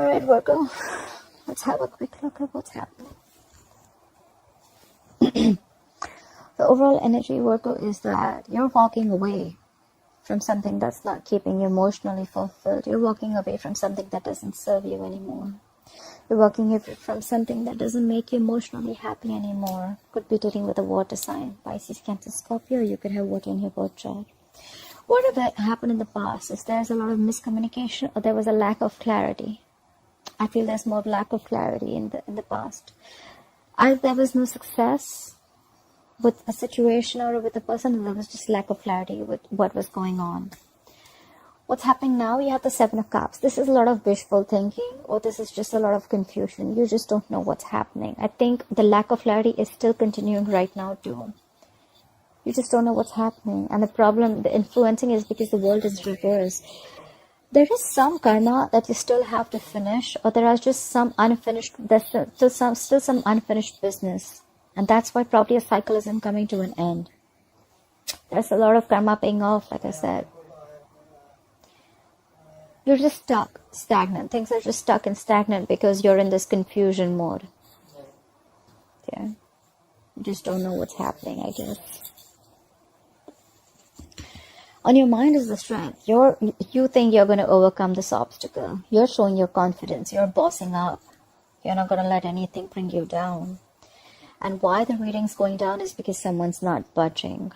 Alright, Virgo, let's have a quick look at what's happening. The overall energy, Virgo, is that you're walking away from something that's not keeping you emotionally fulfilled. You're walking away from something that doesn't serve you anymore. You're walking away from something that doesn't make you emotionally happy anymore. Could be dealing with a water sign, Pisces, Cancer, Scorpio. You could have water in your birth chart. What happened in the past is there's a lot of miscommunication, or there was a lack of clarity. I feel there's more lack of clarity in the past. Either there was no success with a situation or with a person, and there was just lack of clarity with what was going on. What's happening now? You have the Seven of Cups. This is a lot of wishful thinking, or this is just a lot of confusion. You just don't know what's happening. I think the lack of clarity is still continuing right now too. You just don't know what's happening. And the problem, the influencing, is because the world is reversed. There is some karma that you still have to finish, or there are just some unfinished, there's still some unfinished business. And that's why probably a cycle isn't coming to an end. There's a lot of karma paying off, like I said. You're just stuck, stagnant. Things are just stuck and stagnant because you're in this confusion mode. Yeah. You just don't know what's happening, I guess. On your mind is the strength. You think you're going to overcome this obstacle. You're showing your confidence. You're bossing up. You're not going to let anything bring you down. And why the reading's going down is because someone's not budging.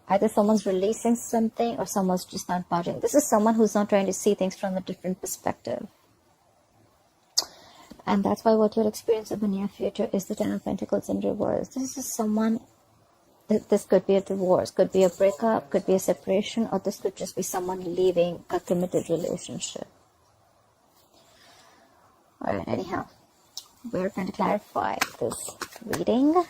Either someone's releasing something or someone's just not budging. This is someone who's not trying to see things from a different perspective. And that's why what you'll experience in the near future is the Ten of Pentacles in reverse. This is someone, this could be a divorce, could be a breakup, could be a separation, or this could just be someone leaving a committed relationship. Alright, anyhow, we're going to clarify this reading.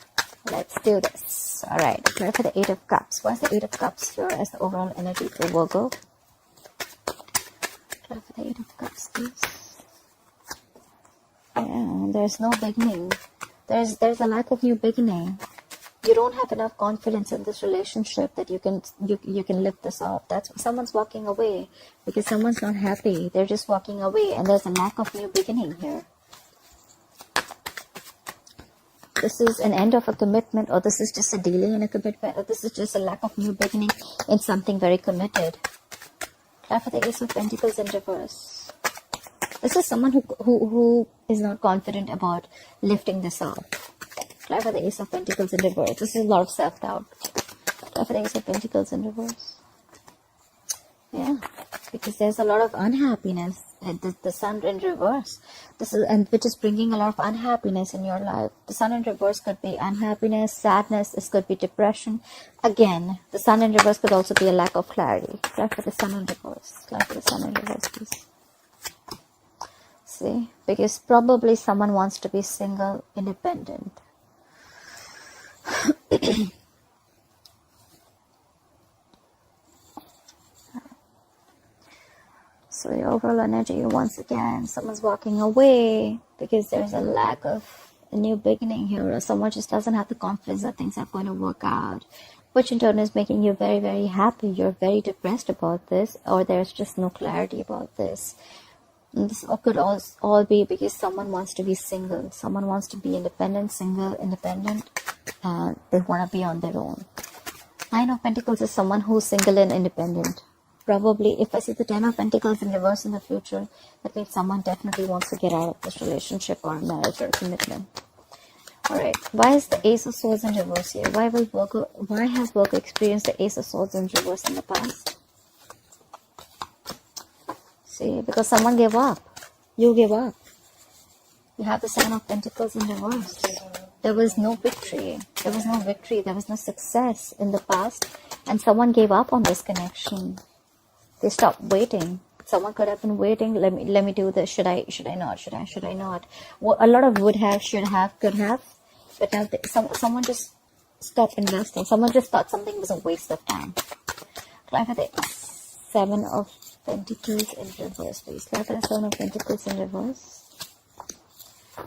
Let's do this. Alright, clarify the Eight of Cups. What's the Eight of Cups here as the overall energy for Virgo? Clarify the Eight of Cups, please. Yeah, there's no beginning. There's a lack of new beginning. You don't have enough confidence in this relationship that you can lift this off. That's why someone's walking away, because someone's not happy. They're just walking away, and there's a lack of new beginning here. This is an end of a commitment, or this is just a delay in a commitment, or this is just a lack of new beginning in something very committed. Clarify the Ace of Pentacles in reverse. This is someone who is not confident about lifting this off. Clarify the Ace of Pentacles in reverse. This is a lot of self-doubt. Clarify the Ace of Pentacles in reverse. Yeah, because there's a lot of unhappiness. The Sun in reverse. This is, and which is bringing a lot of unhappiness in your life. The Sun in reverse could be unhappiness, sadness. This could be depression. Again, the Sun in reverse could also be a lack of clarity. Clarify the Sun in reverse. Clarify the Sun in reverse, please. See, because probably someone wants to be single, independent. So the overall energy, once again, someone's walking away because there's a lack of a new beginning here, or someone just doesn't have the confidence that things are going to work out, which in turn is making you very, very happy. You're very depressed about this, or there's just no clarity about this. And this could all be because someone wants to be single. Someone wants to be independent, single, independent, and they want to be on their own. Nine of Pentacles is someone who's single and independent. Probably, if I see the Ten of Pentacles in reverse in the future, that means someone definitely wants to get out of this relationship or marriage or commitment. Alright, why is the Ace of Swords in reverse here? Why has Virgo experienced the Ace of Swords in reverse in the past? See, because someone gave up. You gave up. You have the Seven of Pentacles in reverse. There was no victory. There was no victory. There was no success in the past. And someone gave up on this connection. They stopped waiting. Someone could have been waiting. Let me do this. Should I not? Should I not? Well, a lot of would have, should have, could have. But now someone just stopped investing. Someone just thought something was a waste of time. Clarify the Seven of Pentacles in reverse, please. Clarify the Seven of Pentacles in reverse.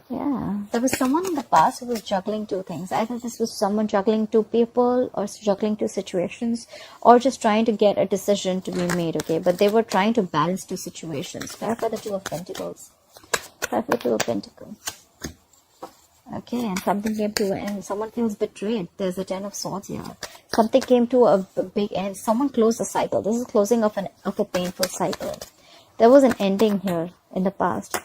Yeah, there was someone in the past who was juggling two things. Either this was someone juggling two people, or juggling two situations, or just trying to get a decision to be made, okay? But they were trying to balance two situations. Clarify the Two of Pentacles. Clarify the Two of Pentacles. Okay, and something came to an end. Someone feels betrayed. There's a Ten of Swords here. Something came to a big end. Someone closed a cycle. This is closing of a painful cycle. There was an ending here in the past.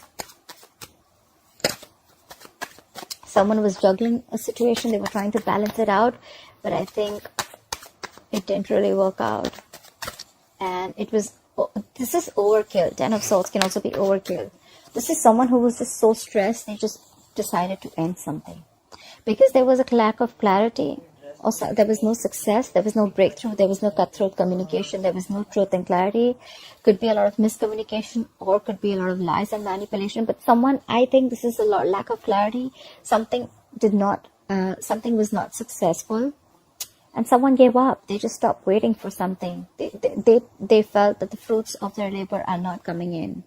Someone was juggling a situation. They were trying to balance it out, but I think it didn't really work out. And it was, this is overkill. Ten of Swords can also be overkill. This is someone who was just so stressed, they just decided to end something. Because there was a lack of clarity, or there was no success, there was no breakthrough, there was no cutthroat communication, there was no truth and clarity. Could be a lot of miscommunication, or could be a lot of lies and manipulation. But someone, I think this is a lack of clarity. Something was not successful. And someone gave up. They just stopped waiting for something. They felt that the fruits of their labor are not coming in.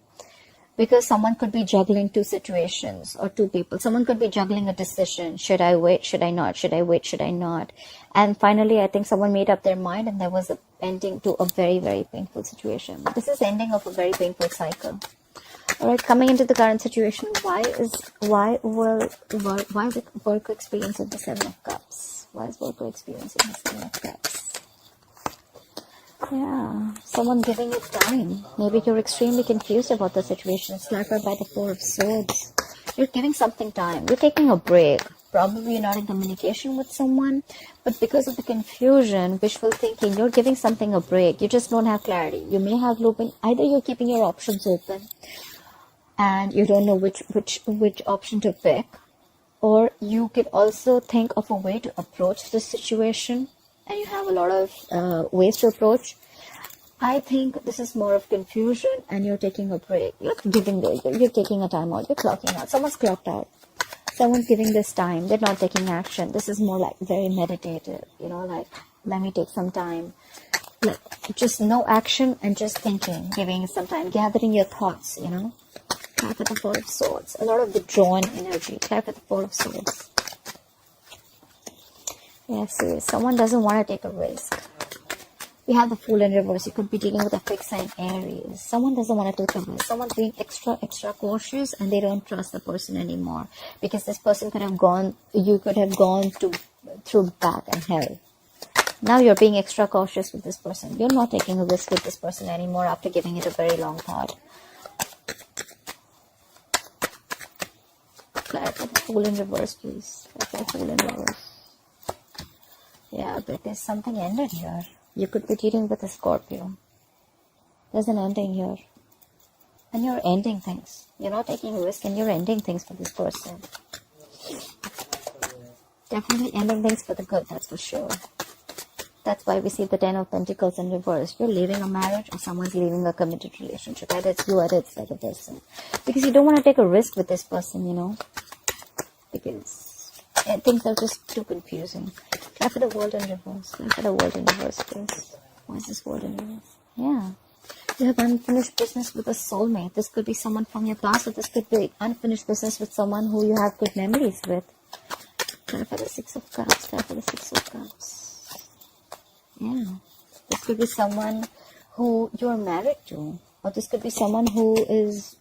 Because someone could be juggling two situations or two people. Someone could be juggling a decision. Should I wait? Should I not? Should I wait? Should I not? And finally, I think someone made up their mind, and there was an ending to a very, very painful situation. This is ending of a very painful cycle. Alright, coming into the current situation, why is Virgo experiencing the Seven of Cups? Why is Virgo experiencing the Seven of Cups? Yeah, someone giving it time. Maybe you're extremely confused about the situation. It's clarified by the Four of Swords. You're giving something time. You're taking a break. Probably you're not in communication with someone, but because of the confusion, wishful thinking, you're giving something a break. You just don't have clarity. You may have looping. Either you're keeping your options open, and you don't know which option to pick, or you could also think of a way to approach this situation. And you have a lot of ways to approach. I think this is more of confusion, and you're taking a break. You're taking a time out. You're clocking out. Someone's clocked out. Someone's giving this time. They're not taking action. This is more like very meditative. Like, let me take some time. Like, just no action and just thinking. Giving some time. Gathering your thoughts, Clap at the Four of Swords. A lot of withdrawn energy. Clap at the Four of Swords. Yes, someone doesn't want to take a risk. We have the Fool in reverse. You could be dealing with a fixed sign Aries. Someone doesn't want to take a risk. Someone's being extra cautious, and they don't trust the person anymore. Because this person could have gone, you could have gone through back and hell. Now you're being extra cautious with this person. You're not taking a risk with this person anymore after giving it a very long thought. Clarify the Fool in reverse, please. Clarify the Fool in reverse. Yeah, but there's something ended here. You could be dealing with a Scorpio. There's an ending here. And you're ending things. You're not taking a risk, and you're ending things for this person. Definitely ending things for the good, that's for sure. That's why we see the Ten of Pentacles in reverse. You're leaving a marriage, or someone's leaving a committed relationship. Either it's you or it's the other person. Because you don't want to take a risk with this person, Because things are just too confusing. Clap for the World in reverse. Clap for the World in reverse, please. Why is this World in reverse? Yeah. You have unfinished business with a soulmate. This could be someone from your past, or this could be unfinished business with someone who you have good memories with. Clap for the Six of Cups. Clap for the Six of Cups. Yeah. This could be someone who you're married to. Or this could be someone who is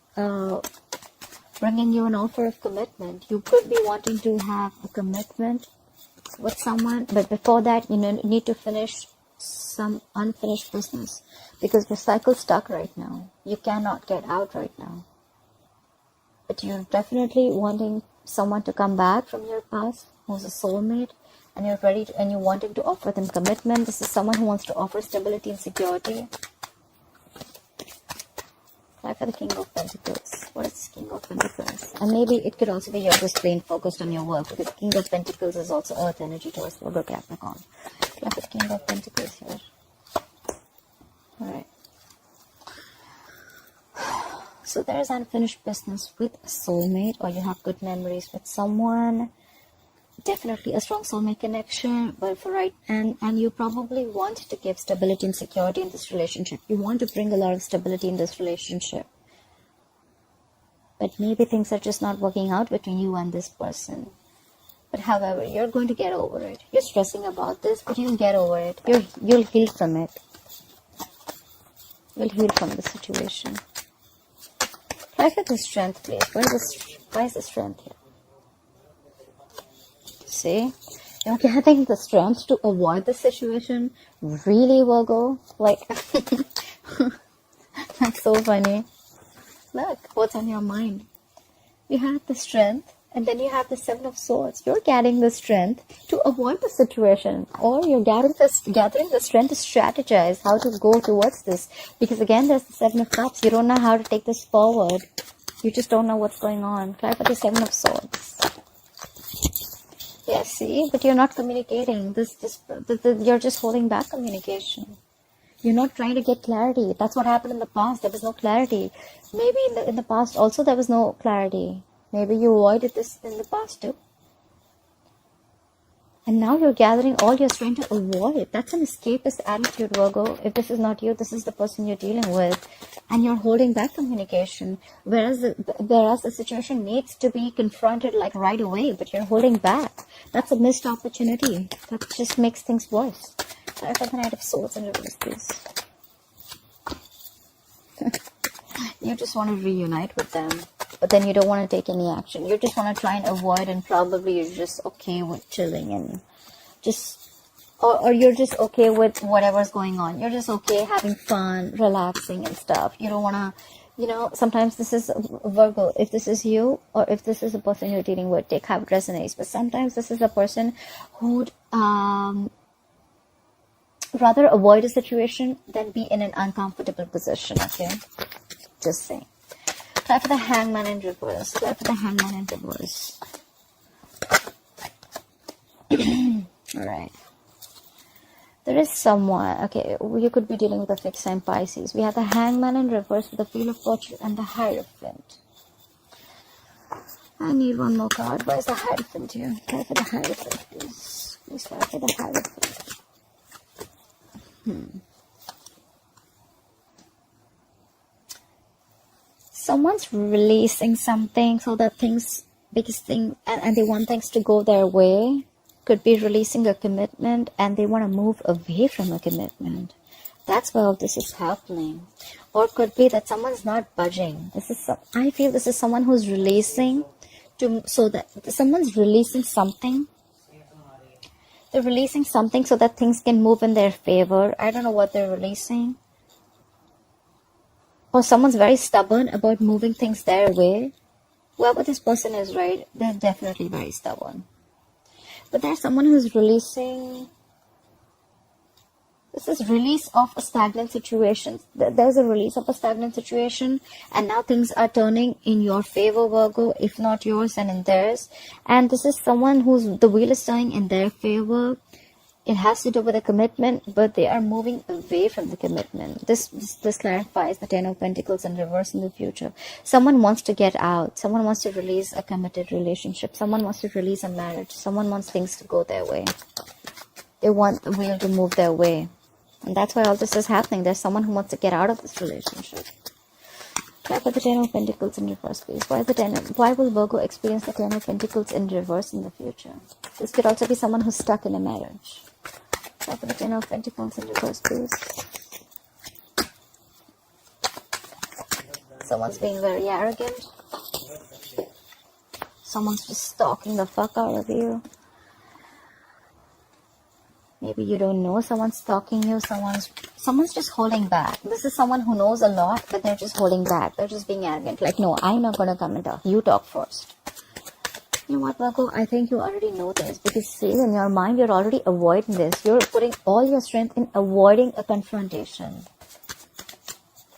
bringing you an offer of commitment. You could be wanting to have a commitment with someone, but before that, you need to finish some unfinished business, because the cycle's stuck right now. You cannot get out right now. But you're definitely wanting someone to come back from your past who's a soulmate, and you're ready to, and you're wanting to offer them commitment. This is someone who wants to offer stability and security. Try for the King of Pentacles. What is this King of Pentacles? And maybe it could also be you're just plain focused on your work, because King of Pentacles is also Earth energy towards Virgo Capricorn. Try for the King of Pentacles here. Alright. So there is unfinished business with a soulmate, or you have good memories with someone. Definitely a strong soulmate connection, but for right, and you probably want to give stability and security in this relationship. You want to bring a lot of stability in this relationship, but maybe things are just not working out between you and this person. But however, you're going to get over it. You're stressing about this, but you'll get over it. You'll heal from it. You'll heal from the situation. Why for the strength, please? Why is the strength here? See? You're getting the strength to avoid the situation. Really, Virgo? Like, that's so funny. Look, what's on your mind? You have the strength, and then you have the Seven of Swords. You're getting the strength to avoid the situation, or you're gathering the strength to strategize how to go towards this. Because again, there's the Seven of Cups. You don't know how to take this forward. You just don't know what's going on. Try for the Seven of Swords. Yeah, see, but you're not communicating. You're just holding back communication. You're not trying to get clarity. That's what happened in the past. There was no clarity. Maybe in the past also there was no clarity. Maybe you avoided this in the past too. And now you're gathering all your strength to avoid. That's an escapist attitude, Virgo. If this is not you, this is the person you're dealing with. And you're holding back communication. Whereas the situation needs to be confronted like right away, but you're holding back. That's a missed opportunity. That just makes things worse. Try for the Knight of Swords and reverse, please. You just want to reunite with them, but then you don't want to take any action. You just want to try and avoid, and probably you're just okay with chilling and just, or you're just okay with whatever's going on. You're just okay having fun, relaxing and stuff. You don't want to, you know, sometimes this is Virgo. If this is you, or if this is the person you're dealing with, take how it resonates. But sometimes this is a person who'd rather avoid a situation than be in an uncomfortable position, okay? Just saying. Try for the Hangman in reverse. Try for the Hangman in reverse. Alright. There is someone, okay, you could be dealing with a fixed sign Pisces. We have the Hangman in reverse with the Wheel of Fortune and the Hierophant. I need one more card. Where's the Hierophant here? Try for the Hierophant, please. Please try for the Hierophant. Someone's releasing something so that things, biggest thing, and they want things to go their way. Could be releasing a commitment and they want to move away from a commitment. That's why all this is happening. Or it could be that someone's not budging. I feel this is someone who's releasing so that someone's releasing something. They're releasing something so that things can move in their favor. I don't know what they're releasing. Or someone's very stubborn about moving things their way. Whoever this person is, right, they're definitely very stubborn. But there's someone who's releasing. This is release of a stagnant situation. There's a release of a stagnant situation. And now things are turning in your favor, Virgo. If not yours, then in theirs. And this is someone the wheel is turning in their favor. It has to do with a commitment, but they are moving away from the commitment. This clarifies the Ten of Pentacles in reverse in the future. Someone wants to get out. Someone wants to release a committed relationship. Someone wants to release a marriage. Someone wants things to go their way. They want the wheel to move their way. And that's why all this is happening. There's someone who wants to get out of this relationship. Try for the Ten of Pentacles in reverse, please. Why will Virgo experience the Ten of Pentacles in reverse in the future? This could also be someone who's stuck in a marriage. Try for the Ten of Pentacles in reverse, please. Someone's being very arrogant. Someone's just stalking the fuck out of you. Maybe you don't know someone's stalking you. Someone's just holding back. This is someone who knows a lot, but they're just holding back. They're just being arrogant. Like, no, I'm not going to come and talk. You talk first. You know what, Virgo? I think you already know this. Because, see, in your mind, you're already avoiding this. You're putting all your strength in avoiding a confrontation.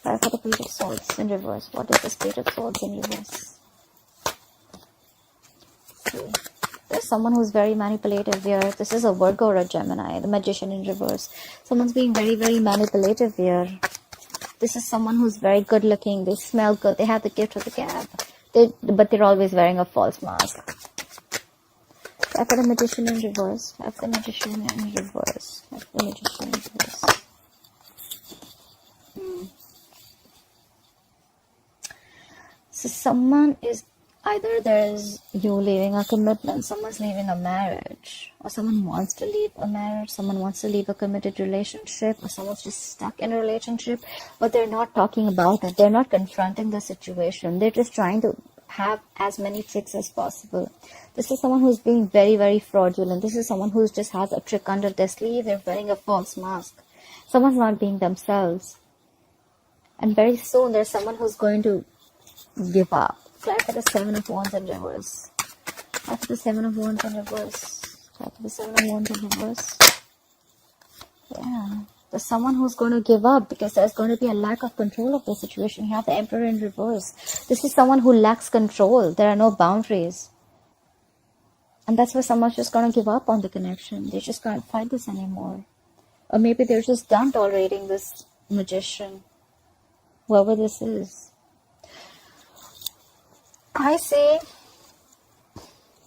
Try for the Page of Swords in reverse. What is this Page of Swords in reverse? See. There's someone who's very manipulative here. This is a Virgo or a Gemini, the Magician in reverse. Someone's being very, very manipulative here. This is someone who's very good looking. They smell good. They have the gift of the gab. But they're always wearing a false mask. Try for the Magician in reverse. Try for the Magician in reverse. Try for the Magician in reverse. So someone is Either there's you leaving a commitment, someone's leaving a marriage, or someone wants to leave a marriage, someone wants to leave a committed relationship, or someone's just stuck in a relationship, but they're not talking about it. They're not confronting the situation. They're just trying to have as many tricks as possible. This is someone who's being very, very fraudulent. This is someone who just has a trick under their sleeve. They're wearing a false mask. Someone's not being themselves. And very soon there's someone who's going to give up. Clap for the 7 of Wands in reverse. Clap for the 7 of Wands in reverse. Clap for the 7 of Wands in reverse. Yeah. There's someone who's going to give up because there's going to be a lack of control of the situation. You have the Emperor in reverse. This is someone who lacks control. There are no boundaries. And that's why someone's just going to give up on the connection. They just can't fight this anymore. Or maybe they're just done tolerating this magician. Whoever this is. I say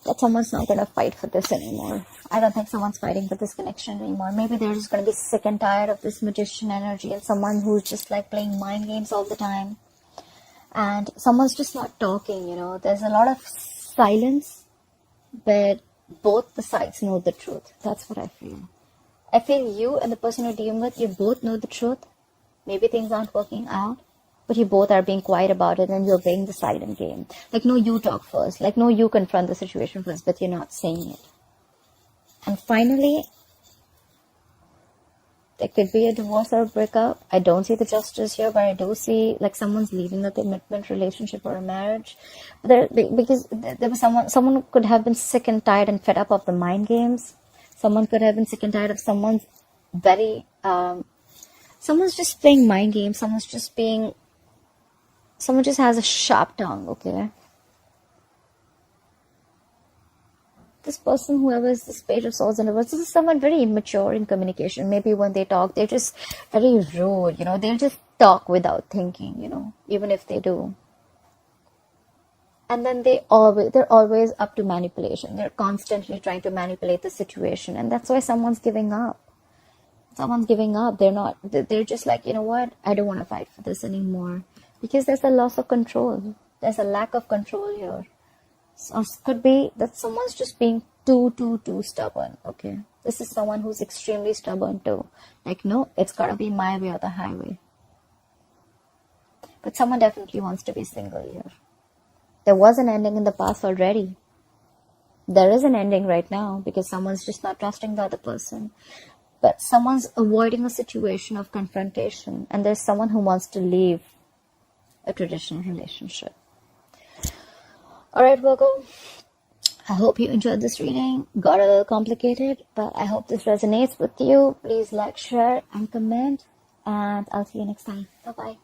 that someone's not going to fight for this anymore. I don't think someone's fighting for this connection anymore. Maybe they're just going to be sick and tired of this magician energy and someone who's just like playing mind games all the time. And someone's just not talking, you know. There's a lot of silence, but both the sides know the truth. That's what I feel. I feel you and the person you're dealing with, you both know the truth. Maybe things aren't working out. But you both are being quiet about it and you're playing the silent game. Like, no, you talk first. Like, no, you confront the situation first, but you're not saying it. And finally, there could be a divorce or a breakup. I don't see the justice here, but I do see, like, someone's leaving a commitment, relationship, or a marriage. Because there was someone could have been sick and tired and fed up of the mind games. Someone could have been sick and tired of someone's someone's just playing mind games. Someone just has a sharp tongue, okay? This person, whoever is this Page of Swords in reverse, this is someone very immature in communication. Maybe when they talk, they're just very rude, you know? They'll just talk without thinking, you know? Even if they do. And then they're always up to manipulation. They're constantly trying to manipulate the situation. And that's why someone's giving up. Someone's giving up. They're just like, you know what? I don't want to fight for this anymore. Because there's a loss of control. There's a lack of control here. So it could be that someone's just being too stubborn, okay? This is someone who's extremely stubborn too. Like, no, it's gotta be my way or the highway. But someone definitely wants to be single here. There was an ending in the past already. There is an ending right now because someone's just not trusting the other person. But someone's avoiding a situation of confrontation. And there's someone who wants to leave a traditional relationship. Alright, Virgo. I hope you enjoyed this reading. Got a little complicated, but I hope this resonates with you. Please like, share, and comment. And I'll see you next time. Bye-bye.